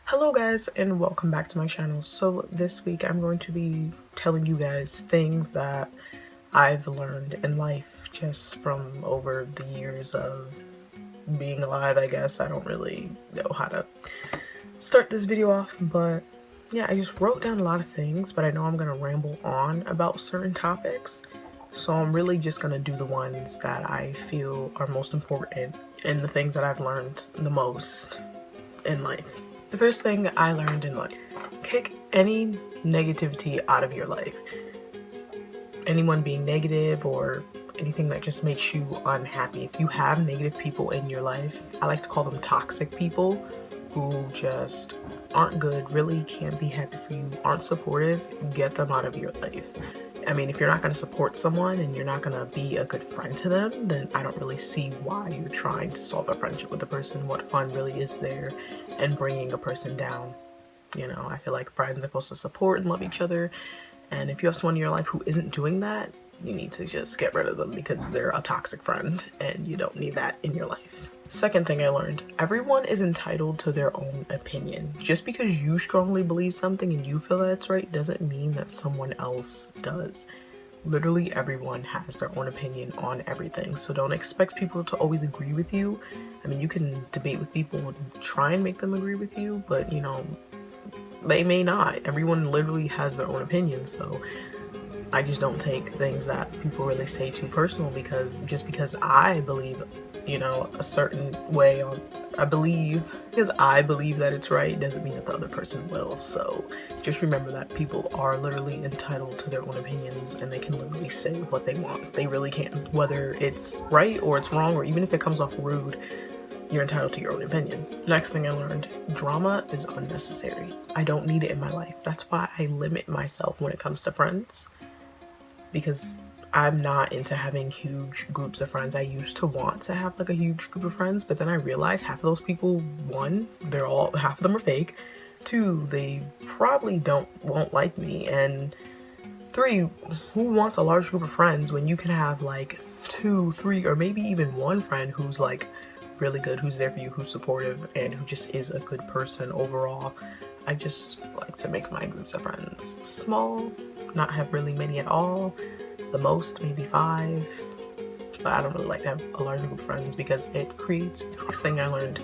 Hello guys and welcome back to my channel. So this week I'm going to be telling you guys things that I've learned in life just from over the years of being alive, I guess. I don't really know how to start this video off, but yeah, I just wrote down a lot of things, but I know I'm gonna ramble on about certain topics. So I'm really just gonna do the ones that I feel are most important and the things that I've learned the most in life. The first thing I learned in life: kick any negativity out of your life. Anyone being negative or anything that just makes you unhappy. If you have negative people in your life, I like to call them toxic people who just aren't good, really can't be happy for you, aren't supportive, get them out of your life. I mean, if you're not going to support someone and you're not going to be a good friend to them, then I don't really see why you're trying to solve a friendship with a person. What fun really is there in bringing a person down? You know, I feel like friends are supposed to support and love each other. And if you have someone in your life who isn't doing that, you need to just get rid of them because they're a toxic friend and you don't need that in your life. Second thing I learned: everyone is entitled to their own opinion. Just because you strongly believe something and you feel that it's right doesn't mean that someone else does. Literally everyone has their own opinion on everything, so don't expect people to always agree with you. I mean, you can debate with people and try and make them agree with you, but you know, they may not. Everyone literally has their own opinion, so I just don't take things that people really say too personal, because just because I believe, you know, a certain way on, because I believe that it's right doesn't mean that the other person will. So just remember that people are literally entitled to their own opinions and they can literally say what they want. They really can. Whether it's right or it's wrong, or even if it comes off rude, you're entitled to your own opinion. Next thing I learned: drama is unnecessary. I don't need it in my life. That's why I limit myself when it comes to friends, because I'm not into having huge groups of friends. I used to want to have like a huge group of friends, but then I realized half of those people, one, half of them are fake. Two, they probably won't like me. And three, who wants a large group of friends when you can have like 2, 3, or maybe even one friend who's like really good, who's there for you, who's supportive, and who just is a good person overall. I just like to make my groups of friends small, not have really many at all. The most, maybe 5. But I don't really like to have a large group of friends because it creates. Next thing I learned: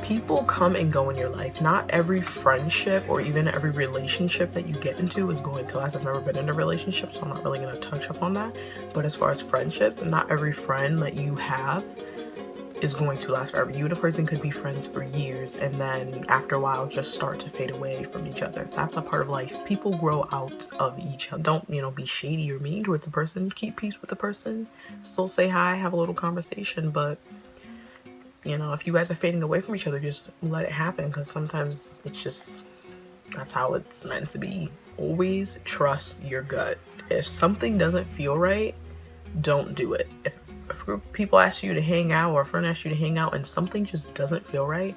people come and go in your life. Not every friendship or even every relationship that you get into is going to last. I've never been in a relationship, so I'm not really going to touch up on that. But as far as friendships, not every friend that you have is going to last forever. You and a person could be friends for years and then after a while just start to fade away from each other. That's a part of life. People grow out of each other. Don't, you know, be shady or mean towards the person. Keep peace with the person. Still say hi, have a little conversation, but you know, if you guys are fading away from each other, just let it happen, because sometimes it's just, that's how it's meant to be. Always trust your gut. If something doesn't feel right, don't do it. If a group of people ask you to hang out, or a friend asks you to hang out and something just doesn't feel right,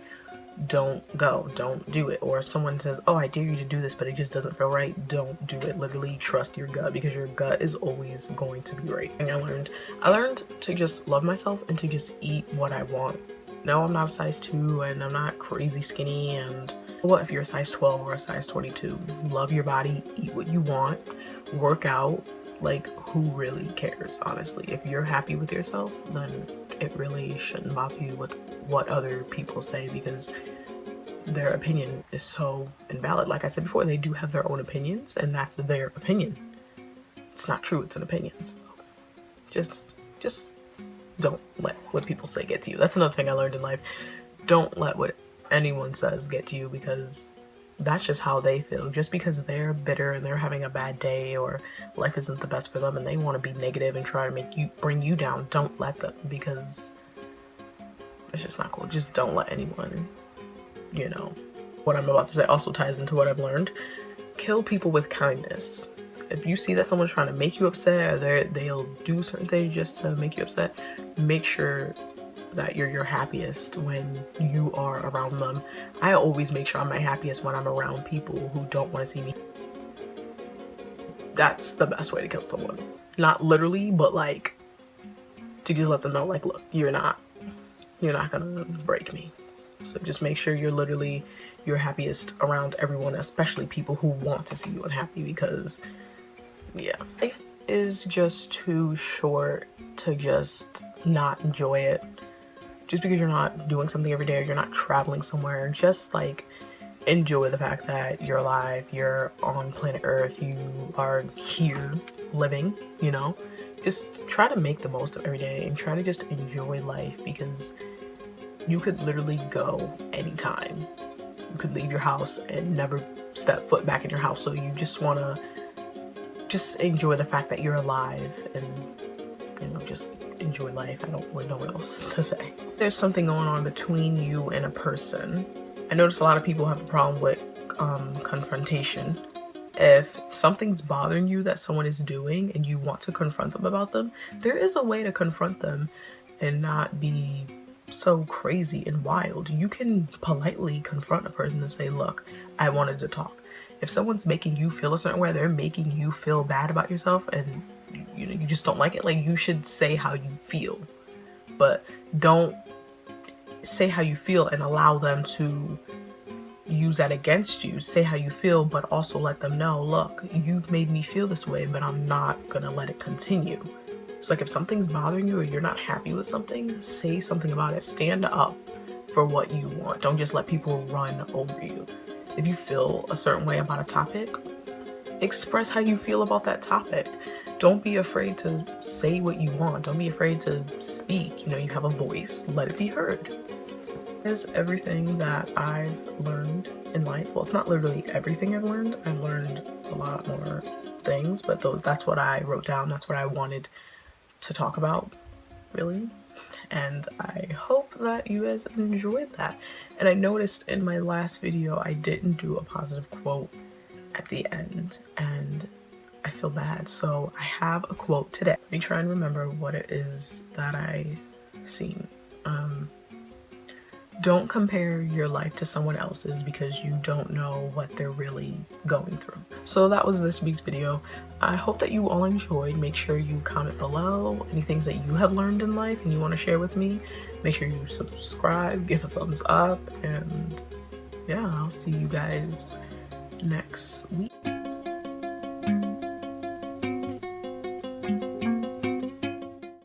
don't go, don't do it. Or if someone says, oh, I dare you to do this, but it just doesn't feel right, don't do it. Literally trust your gut, because your gut is always going to be right. And I learned to just love myself and to just eat what I want. No, I'm not a size 2 and I'm not crazy skinny, and what if you're a size 12 or a size 22? Love your body, eat what you want, work out. Like, who really cares, honestly? If you're happy with yourself, then it really shouldn't bother you with what other people say, because their opinion is so invalid. Like I said before, they do have their own opinions, and that's their opinion. It's not true, it's an opinion. So just don't let what people say get to you. That's another thing I learned in life. Don't let what anyone says get to you, because that's just how they feel. Just because they're bitter and they're having a bad day or life isn't the best for them and they want to be negative and try to bring you down, don't let them, because it's just not cool. Just don't let anyone, you know. What I'm about to say also ties into what I've learned. Kill people with kindness. If you see that someone's trying to make you upset, or they'll do certain things just to make you upset, make sure that you're your happiest when you are around them. I always make sure I'm my happiest when I'm around people who don't want to see me. That's the best way to kill someone. Not literally, but like, to just let them know, like, look, you're not gonna break me. So just make sure you're literally your happiest around everyone, especially people who want to see you unhappy, because yeah, life is just too short to just not enjoy it. Just because you're not doing something every day or you're not traveling somewhere, just like enjoy the fact that you're alive, you're on planet Earth, you are here living, you know? Just try to make the most of every day and try to just enjoy life, because you could literally go anytime. You could leave your house and never step foot back in your house. So you just want to just enjoy the fact that you're alive and, you know, just enjoy life. I don't really know what else to say. There's something going on between you and a person. I notice a lot of people have a problem with confrontation. If something's bothering you that someone is doing and you want to confront them about them, there is a way to confront them and not be so crazy and wild. You can politely confront a person and say, look, I wanted to talk. If someone's making you feel a certain way, they're making you feel bad about yourself, and you know, you just don't like it, like, you should say how you feel. But don't say how you feel and allow them to use that against you. Say how you feel, but also let them know, look, you've made me feel this way, but I'm not gonna let it continue. It's like, if something's bothering you or you're not happy with something, say something about it. Stand up for what you want. Don't just let people run over you. If you feel a certain way about a topic, express how you feel about that topic. Don't be afraid to say what you want. Don't be afraid to speak. You know, you have a voice. Let it be heard. Is everything that I've learned in life. Well, it's not literally everything I've learned. I've learned a lot more things, but that's what I wrote down. That's what I wanted to talk about, really. And I hope that you guys enjoyed that. And I noticed in my last video I didn't do a positive quote at the end, and I feel bad. So I have a quote today. Let me try and remember what it is that I seen. Don't compare your life to someone else's, because you don't know what they're really going through. So that was this week's video. I hope that you all enjoyed. Make sure you comment below any things that you have learned in life and you want to share with me. Make sure you subscribe, give a thumbs up, and yeah, I'll see you guys next week.